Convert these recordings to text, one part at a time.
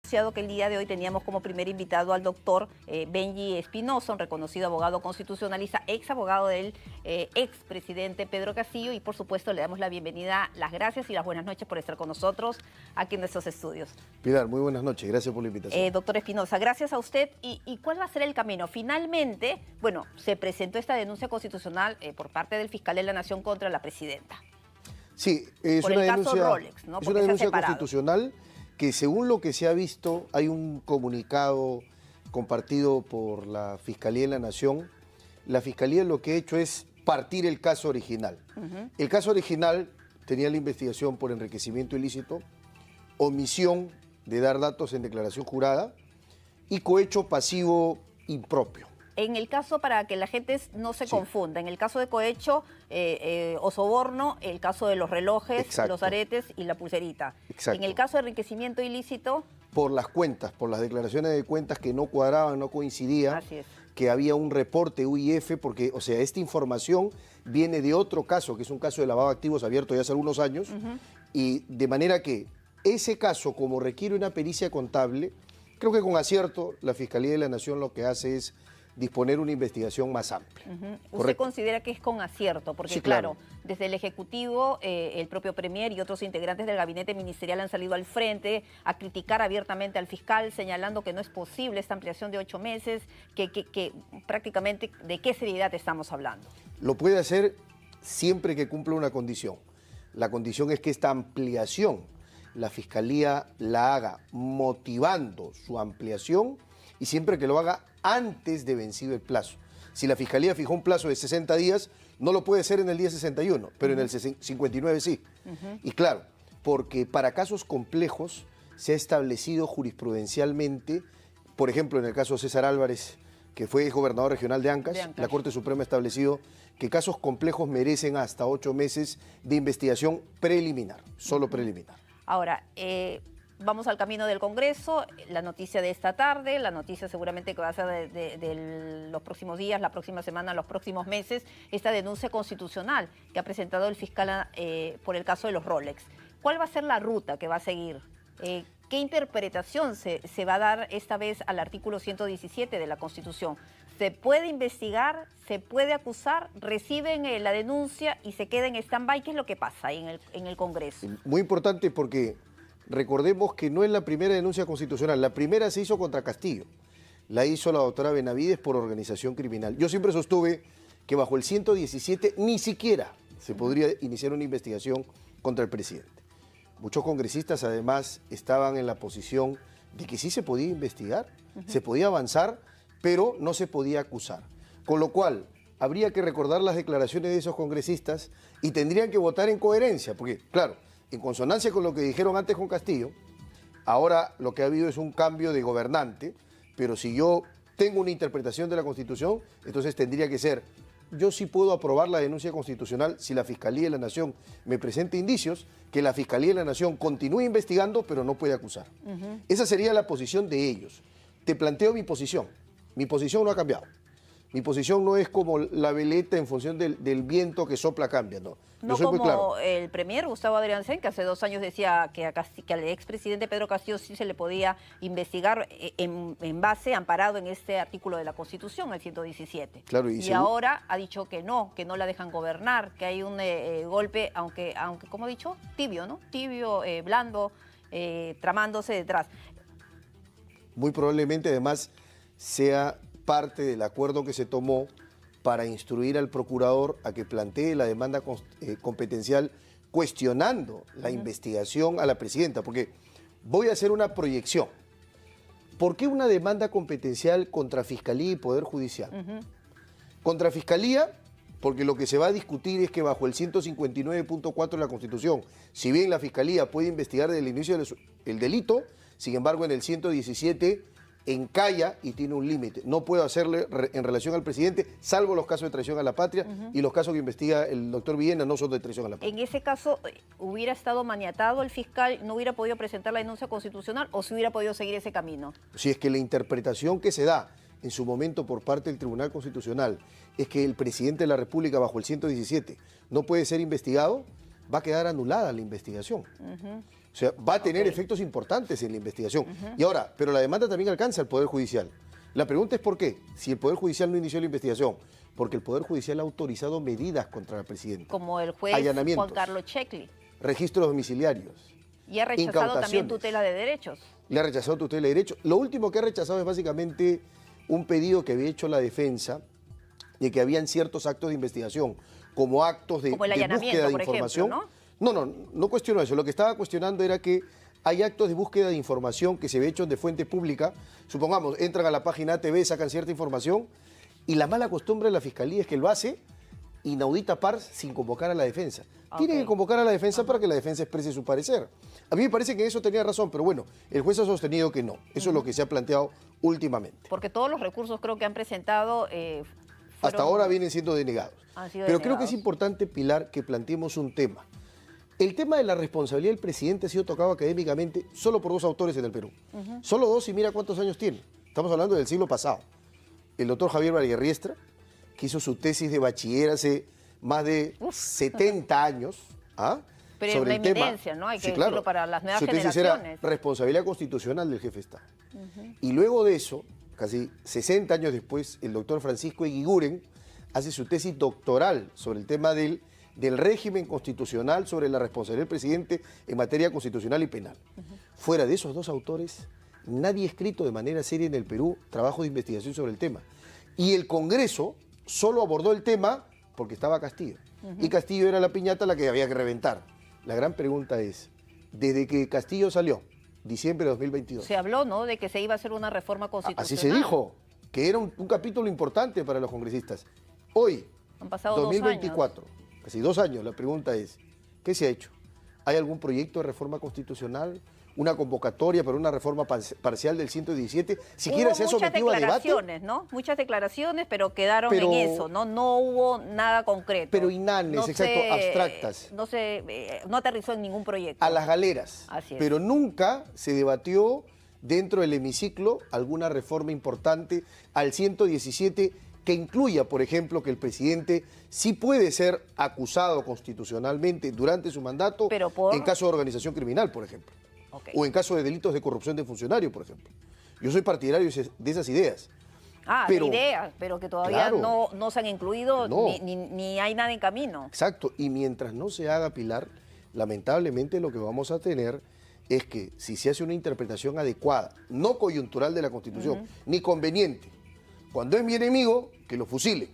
Que el día de hoy teníamos como primer invitado al doctor Benji Espinosa, un reconocido abogado constitucionalista, ex abogado del expresidente Pedro Castillo, y por supuesto le damos la bienvenida, las gracias y las buenas noches por estar con nosotros aquí en nuestros estudios. Pilar, muy buenas noches, gracias por la invitación. Doctor Espinosa, gracias a usted. ¿Y cuál va a ser el camino? Finalmente, bueno, se presentó esta denuncia constitucional por parte del fiscal de la Nación contra la presidenta. Sí, es por una el denuncia, caso Rolex, ¿no? es una denuncia constitucional que, según lo que se ha visto, hay un comunicado compartido por la Fiscalía de la Nación. La Fiscalía lo que ha hecho es partir el caso original. El caso original tenía la investigación por enriquecimiento ilícito, omisión de dar datos en declaración jurada y cohecho pasivo impropio. En el caso, para que la gente no se confunda, en el caso de cohecho o soborno, el caso de los relojes, los aretes y la pulserita. En el caso de enriquecimiento ilícito... Por las cuentas, por las declaraciones de cuentas que no cuadraban, no coincidían, que había un reporte UIF, porque, o sea, esta información viene de otro caso, que es un caso de lavado de activos abierto ya hace algunos años, y de manera que ese caso, como requiere una pericia contable, creo que con acierto la Fiscalía de la Nación lo que hace es disponer una investigación más amplia. ¿Usted considera que es con acierto? Porque sí, claro, desde el Ejecutivo, el propio Premier y otros integrantes del gabinete ministerial han salido al frente a criticar abiertamente al fiscal, señalando que no es posible esta ampliación de 8 meses, que prácticamente, ¿de qué seriedad estamos hablando? Lo puede hacer siempre que cumpla una condición. La condición es que esta ampliación la Fiscalía la haga motivando su ampliación y siempre que lo haga antes de vencido el plazo. Si la Fiscalía fijó un plazo de 60 días, no lo puede hacer en el día 61, pero en el 59 sí. Y claro, porque para casos complejos se ha establecido jurisprudencialmente, por ejemplo, en el caso de César Álvarez, que fue gobernador regional de Ancash, la Corte Suprema ha establecido que casos complejos merecen hasta 8 meses de investigación preliminar, solo preliminar. Ahora, vamos al camino del Congreso, la noticia de esta tarde, la noticia seguramente que va a ser de los próximos días, la próxima semana, los próximos meses, esta denuncia constitucional que ha presentado el fiscal por el caso de los Rolex. ¿Cuál va a ser la ruta que va a seguir? ¿Qué interpretación se va a dar esta vez al artículo 117 de la Constitución? ¿Se puede investigar, se puede acusar, reciben la denuncia y se queda en stand-by? ¿Qué es lo que pasa en el Congreso? Muy importante porque recordemos que no es la primera denuncia constitucional. La primera se hizo contra Castillo. La hizo la doctora Benavides por organización criminal. Yo siempre sostuve que bajo el 117 ni siquiera se podría iniciar una investigación contra el presidente. Muchos congresistas además estaban en la posición de que sí se podía investigar, se podía avanzar, pero no se podía acusar. Con lo cual, habría que recordar las declaraciones de esos congresistas y tendrían que votar en coherencia, porque, claro, en consonancia con lo que dijeron antes con Castillo, ahora lo que ha habido es un cambio de gobernante, pero si yo tengo una interpretación de la Constitución, entonces tendría que ser: yo sí puedo aprobar la denuncia constitucional si la Fiscalía de la Nación me presenta indicios, que la Fiscalía de la Nación continúe investigando, pero no puede acusar. Esa sería la posición de ellos. Te planteo mi posición. Mi posición no ha cambiado. Mi posición no es como la veleta en función del viento que sopla cambia, no. No soy como muy claro. El premier Gustavo Adrianzén, que hace 2 años decía que al expresidente Pedro Castillo sí se le podía investigar en base, amparado en este artículo de la Constitución, el 117. Claro, y ahora ha dicho que no la dejan gobernar, que hay un golpe, aunque, como ha dicho, tibio, ¿no? Tibio, blando, tramándose detrás. Muy probablemente, además, sea parte del acuerdo que se tomó para instruir al procurador a que plantee la demanda competencial cuestionando la investigación a la presidenta, porque voy a hacer una proyección. ¿Por qué una demanda competencial contra Fiscalía y Poder Judicial? Contra Fiscalía, porque lo que se va a discutir es que bajo el 159.4 de la Constitución, si bien la Fiscalía puede investigar desde el inicio del delito, sin embargo en el 117 encalla y tiene un límite. No puedo hacerle en relación al presidente, salvo los casos de traición a la patria, y los casos que investiga el doctor Villena no son de traición a la patria. En ese caso, ¿hubiera estado maniatado el fiscal, no hubiera podido presentar la denuncia constitucional o si hubiera podido seguir ese camino? Si es que la interpretación que se da en su momento por parte del Tribunal Constitucional es que el presidente de la República bajo el 117 no puede ser investigado, va a quedar anulada la investigación. O sea, va a tener efectos importantes en la investigación. Y ahora, pero la demanda también alcanza al Poder Judicial. La pregunta es ¿por qué? Si el Poder Judicial no inició la investigación, porque el Poder Judicial ha autorizado medidas contra la presidenta. Como el juez Juan Carlos Checli. Registros domiciliarios. Y ha rechazado también tutela de derechos. Le ha rechazado tutela de derechos. Lo último que ha rechazado es básicamente un pedido que había hecho la defensa de que habían ciertos actos de investigación, como actos de búsqueda de información. Ejemplo, no cuestiono eso. Lo que estaba cuestionando era que hay actos de búsqueda de información que se ve hechos de fuente pública. Supongamos, entran a la página ATV, sacan cierta información y la mala costumbre de la Fiscalía es que lo hace inaudita par sin convocar a la defensa. Tiene que convocar a la defensa para que la defensa exprese su parecer. A mí me parece que eso tenía razón, pero bueno, el juez ha sostenido que no. Eso es lo que se ha planteado últimamente. Porque todos los recursos creo que han presentado hasta ahora vienen siendo denegados. Pero creo que es importante, Pilar, que planteemos un tema. El tema de la responsabilidad del presidente ha sido tocado académicamente solo por 2 autores en el Perú. Solo 2 y mira cuántos años tiene. Estamos hablando del siglo pasado. El doctor Javier Valguerriestra, que hizo su tesis de bachiller hace más de 70 años. Pero sobre el tema, ¿no? Hay que decirlo para las nuevas generaciones. Su tesis era responsabilidad constitucional del jefe de Estado. Y luego de eso, casi 60 años después, el doctor Francisco Eguiguren hace su tesis doctoral sobre el tema del régimen constitucional, sobre la responsabilidad del presidente en materia constitucional y penal. Fuera de esos 2 autores, nadie ha escrito de manera seria en el Perú trabajo de investigación sobre el tema. Y el Congreso solo abordó el tema porque estaba Castillo. Y Castillo era la piñata a la que había que reventar. La gran pregunta es, desde que Castillo salió, diciembre de 2022... Se habló, ¿no?, de que se iba a hacer una reforma constitucional. Así se dijo, que era un capítulo importante para los congresistas. Hoy, han pasado 2024, casi 2 años, la pregunta es, ¿qué se ha hecho? ¿Hay algún proyecto de reforma constitucional? ¿Una convocatoria para una reforma parcial del 117? ¿Siquiera se ha sometido a debate? ¿No? Muchas declaraciones, pero quedaron en eso, ¿no? No hubo nada concreto. Pero inanes, abstractas. No aterrizó en ningún proyecto. A las galeras. Así es. Pero nunca se debatió dentro del hemiciclo alguna reforma importante al 117 que incluya, por ejemplo, que el presidente sí puede ser acusado constitucionalmente durante su mandato en caso de organización criminal, por ejemplo. O en caso de delitos de corrupción de funcionario, por ejemplo. Yo soy partidario de esas ideas. Pero que todavía no se han incluido ni hay nada en camino. Exacto, y mientras no se haga, Pilar, lamentablemente lo que vamos a tener es que si se hace una interpretación adecuada, no coyuntural de la Constitución, ni conveniente, cuando es mi enemigo, que lo fusilen.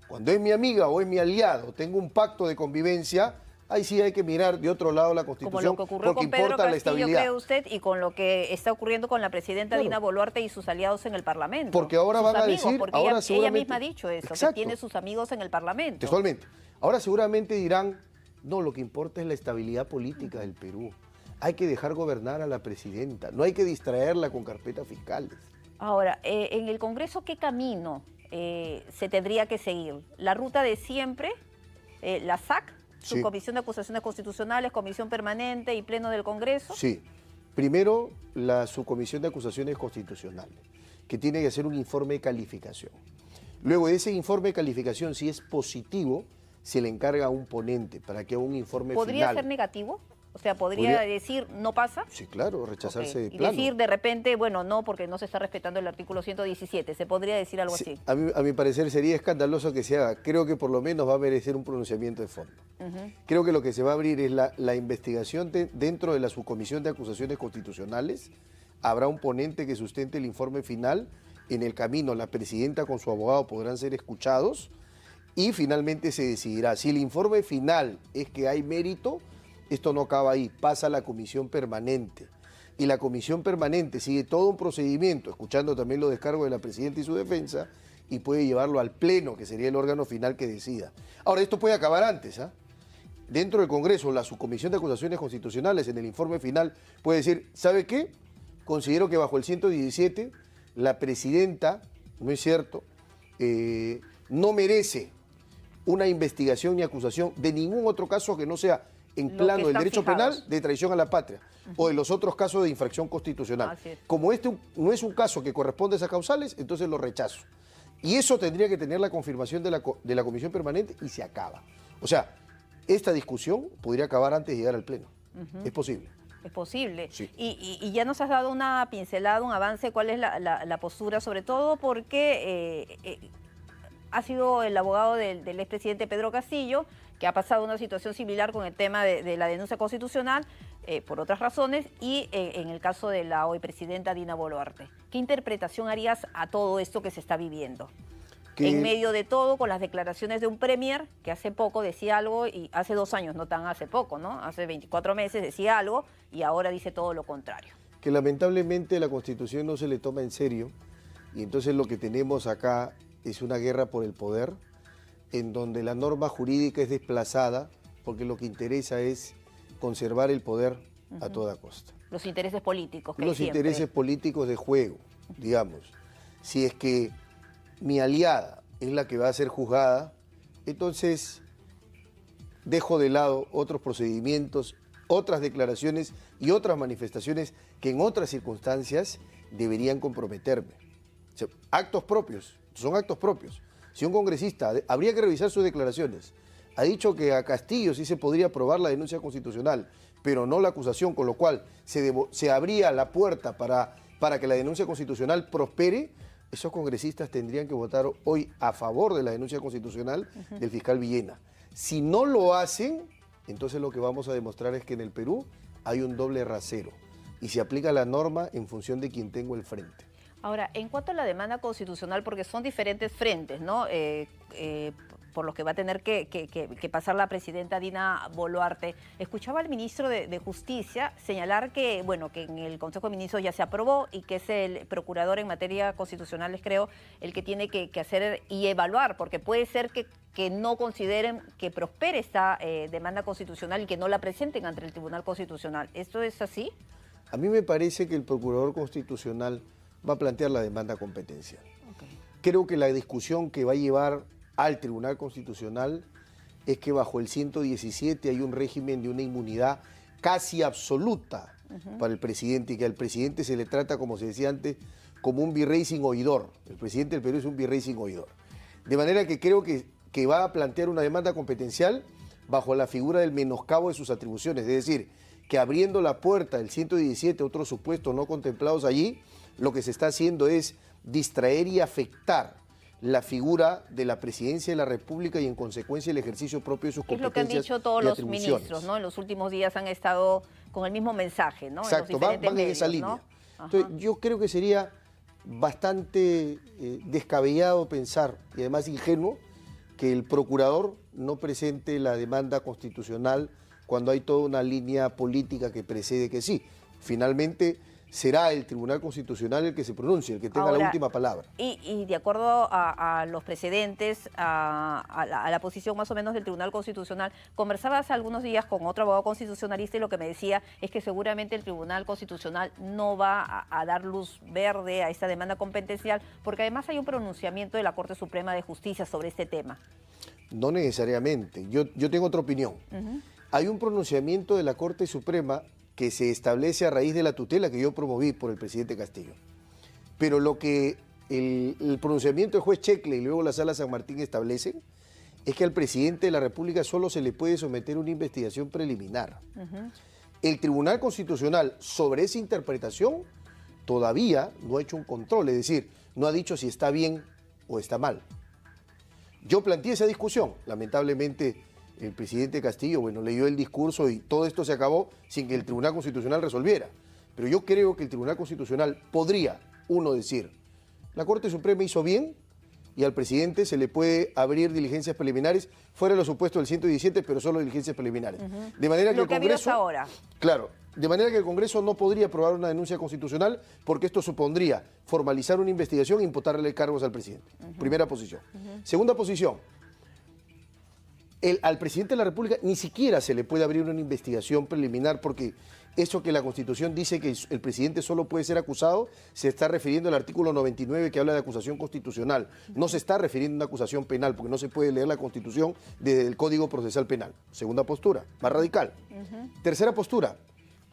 Cuando es mi amiga o es mi aliado, tengo un pacto de convivencia, ahí sí hay que mirar de otro lado la Constitución, como lo que ocurrió con Pedro Castillo, la estabilidad. ¿Cree usted? Y con lo que está ocurriendo con la presidenta Dina Boluarte y sus aliados en el Parlamento. Porque ahora van a decir... Porque ella misma ha dicho eso, que tiene sus amigos en el Parlamento. Textualmente. Ahora seguramente dirán, no, lo que importa es la estabilidad política del Perú. Hay que dejar gobernar a la presidenta, no hay que distraerla con carpetas fiscales. Ahora, en el Congreso, ¿qué camino se tendría que seguir? ¿La ruta de siempre? ¿La SAC? ¿Su Comisión de Acusaciones Constitucionales, Comisión Permanente y Pleno del Congreso? Sí. Primero, la Subcomisión de Acusaciones Constitucionales, que tiene que hacer un informe de calificación. Luego de ese informe de calificación, si es positivo, se le encarga a un ponente para que haga un informe final. ¿Podría ser negativo? O sea, ¿podría decir no pasa? Sí, claro, rechazarse de y plano. decir de repente, bueno, no, porque no se está respetando el artículo 117. ¿Se podría decir algo así? A mi parecer sería escandaloso que se haga. Creo que por lo menos va a merecer un pronunciamiento de fondo. Creo que lo que se va a abrir es la investigación dentro de la Subcomisión de Acusaciones Constitucionales. Habrá un ponente que sustente el informe final. En el camino, la presidenta con su abogado podrán ser escuchados y finalmente se decidirá. Si el informe final es que hay mérito, esto no acaba ahí, pasa a la comisión permanente. Y la comisión permanente sigue todo un procedimiento, escuchando también los descargos de la presidenta y su defensa, y puede llevarlo al pleno, que sería el órgano final que decida. Ahora, esto puede acabar antes, Dentro del Congreso, la Subcomisión de Acusaciones Constitucionales, en el informe final, puede decir, ¿sabe qué? Considero que bajo el 117, la presidenta, no es cierto, no merece una investigación ni acusación de ningún otro caso que no sea en plano del derecho penal de traición a la patria o de los otros casos de infracción constitucional. Como este no es un caso que corresponde a esas causales, entonces lo rechazo. Y eso tendría que tener la confirmación de la Comisión Permanente y se acaba. O sea, esta discusión podría acabar antes de llegar al Pleno. Es posible. Es posible. Sí. Y ya nos has dado una pincelada, un avance, cuál es la postura, sobre todo porque ha sido el abogado del expresidente Pedro Castillo, que ha pasado una situación similar con el tema de la denuncia constitucional, por otras razones, y en el caso de la hoy presidenta Dina Boluarte. ¿Qué interpretación harías a todo esto que se está viviendo? En medio de todo, con las declaraciones de un premier que hace poco decía algo, y hace 2 años, no tan hace poco, ¿no? Hace 24 meses decía algo y ahora dice todo lo contrario. Que lamentablemente la Constitución no se le toma en serio y entonces lo que tenemos acá es una guerra por el poder en donde la norma jurídica es desplazada porque lo que interesa es conservar el poder a toda costa. Los intereses políticos. Los intereses políticos de juego, digamos. Si es que mi aliada es la que va a ser juzgada, entonces dejo de lado otros procedimientos, otras declaraciones y otras manifestaciones que en otras circunstancias deberían comprometerme. O sea, actos propios, son actos propios. Si un congresista, habría que revisar sus declaraciones, ha dicho que a Castillo sí se podría aprobar la denuncia constitucional, pero no la acusación, con lo cual se abría la puerta para que la denuncia constitucional prospere, esos congresistas tendrían que votar hoy a favor de la denuncia constitucional del fiscal Villena. Si no lo hacen, entonces lo que vamos a demostrar es que en el Perú hay un doble rasero y se aplica la norma en función de quien tengo el frente. Ahora, en cuanto a la demanda constitucional, porque son diferentes frentes, ¿no? Por los que va a tener que pasar la presidenta Dina Boluarte. Escuchaba al ministro de Justicia señalar que, bueno, que en el Consejo de Ministros ya se aprobó y que es el procurador en materia constitucional, creo, el que tiene que hacer y evaluar, porque puede ser que no consideren que prospere esta demanda constitucional y que no la presenten ante el Tribunal Constitucional. ¿Esto es así? A mí me parece que el procurador constitucional va a plantear la demanda competencial. Okay. Creo que la discusión que va a llevar al Tribunal Constitucional es que bajo el 117 hay un régimen de una inmunidad casi absoluta para el presidente y que al presidente se le trata, como se decía antes, como un virrey sin oidor. El presidente del Perú es un virrey sin oidor. De manera que creo que va a plantear una demanda competencial bajo la figura del menoscabo de sus atribuciones, es decir, que abriendo la puerta del 117, otros supuestos no contemplados allí, lo que se está haciendo es distraer y afectar la figura de la presidencia de la República y en consecuencia el ejercicio propio de sus competencias. Es lo que han dicho todos los ministros, ¿no? En los últimos días han estado con el mismo mensaje, ¿no? Exacto, van en esa línea. ¿No? Entonces, yo creo que sería bastante descabellado pensar, y además ingenuo, que el procurador no presente la demanda constitucional cuando hay toda una línea política que precede que sí. Finalmente será el Tribunal Constitucional el que se pronuncie, el que tenga la última palabra. Y de acuerdo a los precedentes, a la posición más o menos del Tribunal Constitucional, conversaba hace algunos días con otro abogado constitucionalista y lo que me decía es que seguramente el Tribunal Constitucional no va a dar luz verde a esta demanda competencial, porque además hay un pronunciamiento de la Corte Suprema de Justicia sobre este tema. No necesariamente. Yo tengo otra opinión. Hay un pronunciamiento de la Corte Suprema que se establece a raíz de la tutela que yo promoví por el presidente Castillo. Pero lo que el pronunciamiento del juez Checle y luego la Sala San Martín establecen es que al presidente de la República solo se le puede someter una investigación preliminar. El Tribunal Constitucional sobre esa interpretación todavía no ha hecho un control, es decir, no ha dicho si está bien o está mal. Yo planteé esa discusión, lamentablemente el presidente Castillo, bueno, leyó el discurso y todo esto se acabó sin que el Tribunal Constitucional resolviera. Pero yo creo que el Tribunal Constitucional podría, uno, decir, la Corte Suprema hizo bien y al presidente se le puede abrir diligencias preliminares fuera de los supuestos del 117, pero solo diligencias preliminares. De manera que el Congreso, ahora. Claro, de manera que el Congreso no podría aprobar una denuncia constitucional porque esto supondría formalizar una investigación e imputarle cargos al presidente. Primera posición. Segunda posición. Al presidente de la República ni siquiera se le puede abrir una investigación preliminar porque eso que la Constitución dice que el presidente solo puede ser acusado se está refiriendo al artículo 99 que habla de acusación constitucional. No se está refiriendo a una acusación penal porque no se puede leer la Constitución desde el Código Procesal Penal. Segunda postura, más radical. Tercera postura,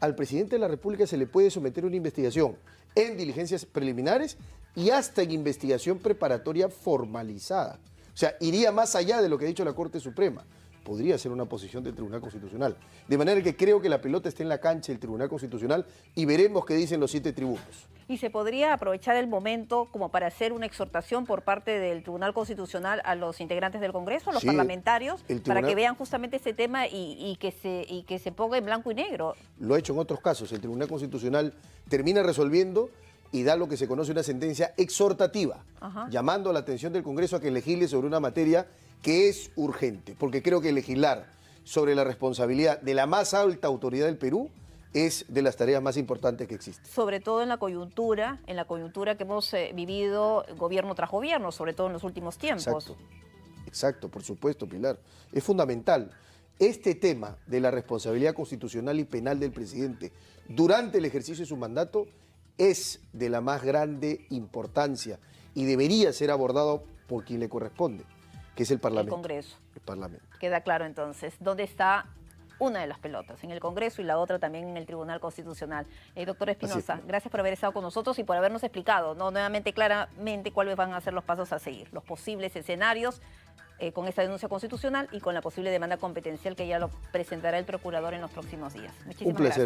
al presidente de la República se le puede someter una investigación en diligencias preliminares y hasta en investigación preparatoria formalizada. O sea, iría más allá de lo que ha dicho la Corte Suprema. podría ser una posición del Tribunal Constitucional. De manera que creo que la pelota está en la cancha del Tribunal Constitucional y veremos qué dicen los 7 tributos. ¿Y se podría aprovechar el momento como para hacer una exhortación por parte del Tribunal Constitucional a los integrantes del Congreso, a los parlamentarios, para que vean justamente este tema y que se ponga en blanco y negro? Lo ha hecho en otros casos. El Tribunal Constitucional termina resolviendo y da lo que se conoce una sentencia exhortativa, llamando la atención del Congreso a que legisle sobre una materia que es urgente, porque creo que legislar sobre la responsabilidad de la más alta autoridad del Perú es de las tareas más importantes que existen. Sobre todo en la coyuntura que hemos vivido gobierno tras gobierno, sobre todo en los últimos tiempos. Exacto, por supuesto, Pilar. Es fundamental. Este tema de la responsabilidad constitucional y penal del presidente durante el ejercicio de su mandato es de la más grande importancia y debería ser abordado por quien le corresponde, que es el Parlamento. El Congreso. El Parlamento. Queda claro entonces dónde está una de las pelotas, en el Congreso y la otra también en el Tribunal Constitucional. Doctor Espinosa, gracias por haber estado con nosotros y por habernos explicado nuevamente claramente cuáles van a ser los pasos a seguir, los posibles escenarios con esta denuncia constitucional y con la posible demanda competencial que ya lo presentará el procurador en los próximos días. Muchísimas gracias.